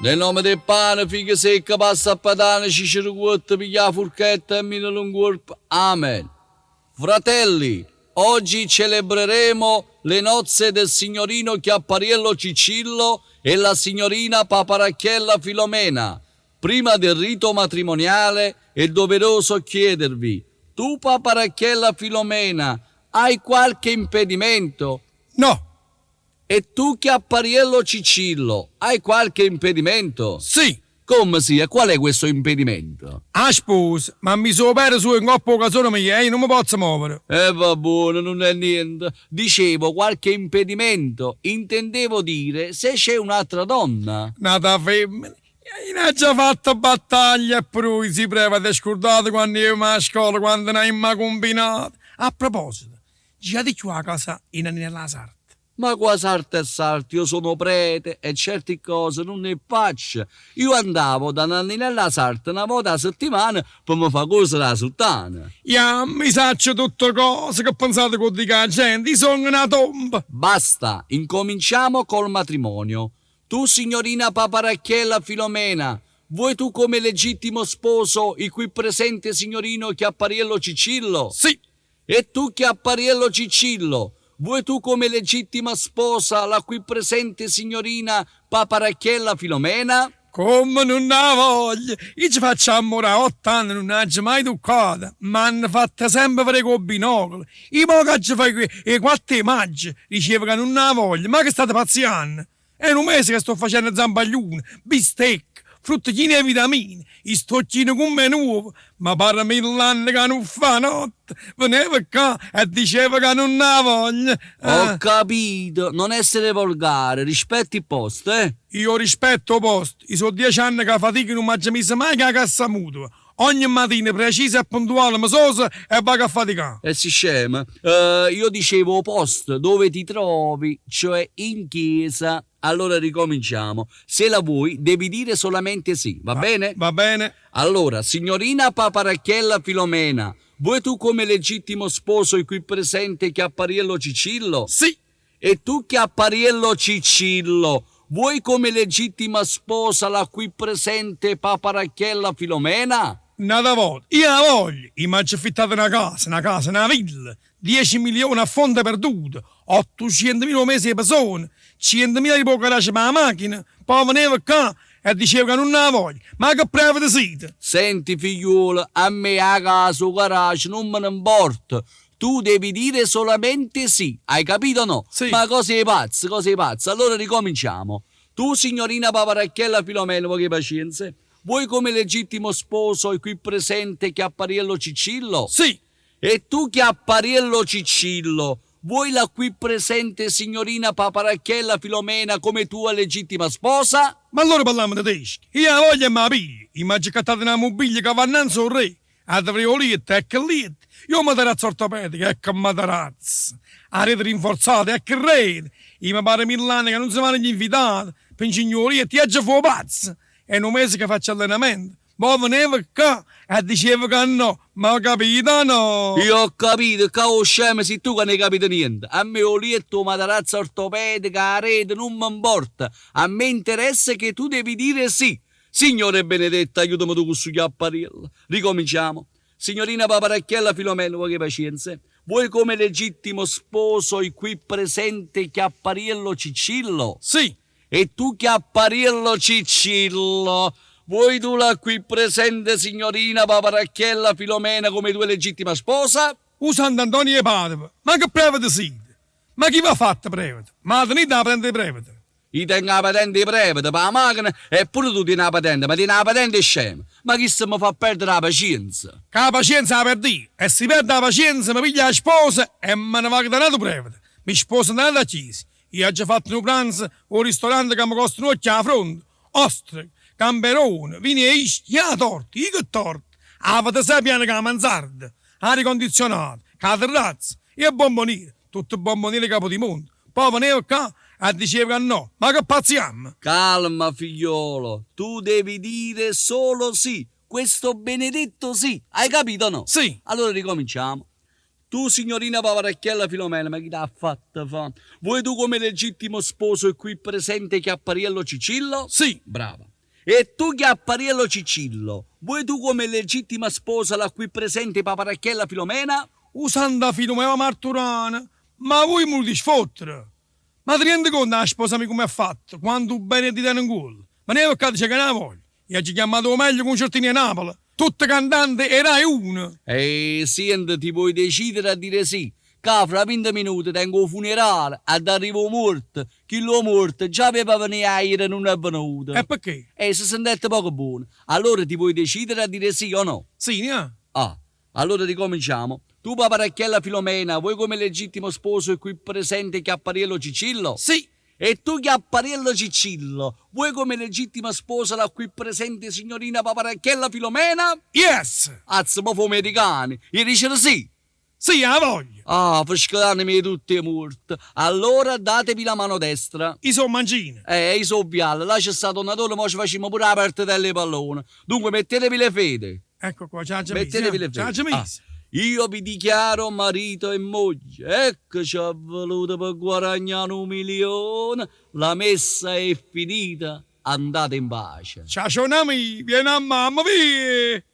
Nel nome del pane, figa secca, pasta a patane, cicciruguetta, piglia furchetta e mino lungo. Amen. Fratelli, oggi celebreremo le nozze del signorino Chiappariello Cicillo e la signorina Paparacchiella Filomena. Prima del rito matrimoniale è doveroso chiedervi: tu, Paparacchiella Filomena, hai qualche impedimento? No. E tu, Chiappariello Cicillo, hai qualche impedimento? Sì. Come sia? Qual è questo impedimento? A sposa, ma mi sono perso in coppa occasione mia e non mi posso muovere. Va buono, non è niente. Dicevo qualche impedimento. Intendevo dire se c'è un'altra donna. Nata femmina. Io ho già fatto battaglia e poi si prevede scordate quando io a scuola, quando ne abbiamo combinato. A proposito, già di qua a casa in nella sarta. Ma qua sarta e sarta, io sono prete e certe cose non ne faccio. Io andavo da Nanninella Sarta una volta a settimana per mi fare cose da sultana. Io mi saccio tutte cose che pensate con di la gente, io sono una tomba. Basta, incominciamo col matrimonio. Tu, signorina Paparacchiella Filomena, vuoi tu come legittimo sposo il qui presente signorino Chiappariello Cicillo? Sì. E tu, Chiappariello Cicillo, vuoi tu come legittima sposa la qui presente signorina Paparacchiella Filomena? Come non ne voglio, io ci faccio amore a 8 anni, non ho mai toccata, ma hanno fatto sempre vedere con binocoli. Io mo che ci fai qui, e 4 maggio, dicevo che non ne voglio, ma che state pazziando? È un mese che sto facendo zampaglione, bistecca, frutticine e vitamine, i stoccini con me nuovo, ma per 1000 anni che non fa notte, veniva qua e diceva che non ne voglio. Ho capito, non essere volgare, rispetti il posto, eh? Io rispetto posto, i sono 10 anni che fatico non mi ha messo mai che la cassa mutua. Ogni mattina precisa e puntuale mi sosa e vado a faticare. E si scema. Io dicevo posto dove ti trovi, cioè in chiesa. Allora ricominciamo. Se la vuoi, devi dire solamente sì, va bene? Va bene. Allora, signorina Paparacchiella Filomena, vuoi tu come legittimo sposo il qui presente Chiappariello Cicillo? Sì. E tu, Chiappariello Cicillo, vuoi come legittima sposa la qui presente Paparacchiella Filomena? Nada volta. Io la voglio. Io mi ho affittato una villa, 10 milioni a fondo perduto, 800.000 mesi di persone, 100.000 di poco lascia per la macchina, poi veniva qua e diceva che non la voglio. Ma che prevede siete? Senti, figliuolo, a me a casa o garage non me ne importa. Tu devi dire solamente sì, hai capito o no? Sì. Ma cose pazze, cose pazze. Allora ricominciamo. Tu, signorina Paparacchiella Filomena, vuoi che pazienza? Vuoi come legittimo sposo il qui presente Chiappariello Cicillo? Sì. E tu, Chiappariello Cicillo, vuoi la qui presente signorina Paparacchiella Filomena come tua legittima sposa? Ma allora parliamo di tedeschi. Io la voglio e me la piglio. Immagino che state una mobiglia che va innanzi al re. A frioletta e che lieta. Io materazzo ortopedica e che materazzo. A rete rinforzata e che rete. Io mi pare 1000 anni che non si vanno gli invitati. Per ingegneria ti aggia fu pazzo. È un mese che faccio allenamento. Ma veniva qua e diceva che no. Ma ho capito no? Io ho capito, cavolo scemo, se tu che non hai capito niente. A me ho letto materazza ortopedica, a rete, non mi importa. A me interessa che tu devi dire sì. Signore benedetto, aiutami tu con su Chiappariello. Ricominciamo. Signorina Paparacchiella Filomena, vuoi che pazienza? Vuoi come legittimo sposo il qui presente Chiappariello Cicillo? Sì. E tu, Chiappariello Cicillo, vuoi tu la qui presente signorina Paparacchiella Filomena come tua legittima sposa? Sant'Antonio e Padova. Ma che prevede siete? Ma chi va fatta prevede? Ma tenete la patente prevede? Io tengo la patente prevede per la macchina e pure tu tieni la patente, ma tieni la patente scema. Ma chi se mi fa perdere la pazienza? Che la pazienza la perdi. E si perde la pazienza, mi piglia la sposa e me ne va che donato prevede. Mi sposa non è da chiesa. Io ho già fatto un pranzo un ristorante che mi costa un occhio alla fronte. Ostre, gamberone, vini e ischi, torti, io che torti. Avete 6 piani che la mansarda, aria condizionata, che la terrazza, e bomboniere, tutte bomboniere capo di mondo. Poi veniva qua e diceva che no, ma che pazziamo? Calma, figliolo, tu devi dire solo sì. Questo benedetto sì, hai capito o no? Sì. Allora ricominciamo. Tu, signorina Paparacchiella Filomena, ma chi t'ha fatta fa? Vuoi tu come legittimo sposo il qui presente Chiappariello Cicillo? Sì. Brava. E tu Chiappariello Cicillo, vuoi tu come legittima sposa la qui presente Paparacchiella Filomena? Usando Filomena Marturana, ma voi mi lo sfottere. Ma ti rendi conto la sposami come ha fatto? Quanto bene ti danno in culo? Ma ne ho che c'è che ne voglio. E oggi chiamato meglio concertini a Napoli. Tutte cantanti e Rai 1. E senti, ti puoi decidere a dire sì. Che fra 20 minuti tengo un funerale ed arrivo morto. Chi lo morto già aveva venuto a ieri non è venuto. E perché? E si sentette poco buono. Allora ti puoi decidere a dire sì o no? Sì, ne? Ah, allora ricominciamo. Tu Paparacchiella Filomena, vuoi come legittimo sposo e qui presente Chiappariello Cicillo? Sì. E tu Chiappariello Cicillo, vuoi come legittima sposa la qui presente signorina Paparacchiella Filomena? Yes. Azzo, fu americani. Io dicevo sì. Sì, la voglio. Ah, frescanimi tutti morti. Allora datevi la mano destra. I sono mancine. I so viale, là c'è stato un donatore, ma ci facciamo pure la parte delle pallone. Dunque mettetevi le fede. Ecco qua, c'ha già Mettetevi le messo. fede. C'ha già messo. Io vi dichiaro marito e moglie. Ecco ci è voluto per guadagnare 1 milione. La messa è finita. Andate in pace. Ciao, ciao, nami. Vieni a mamma, via.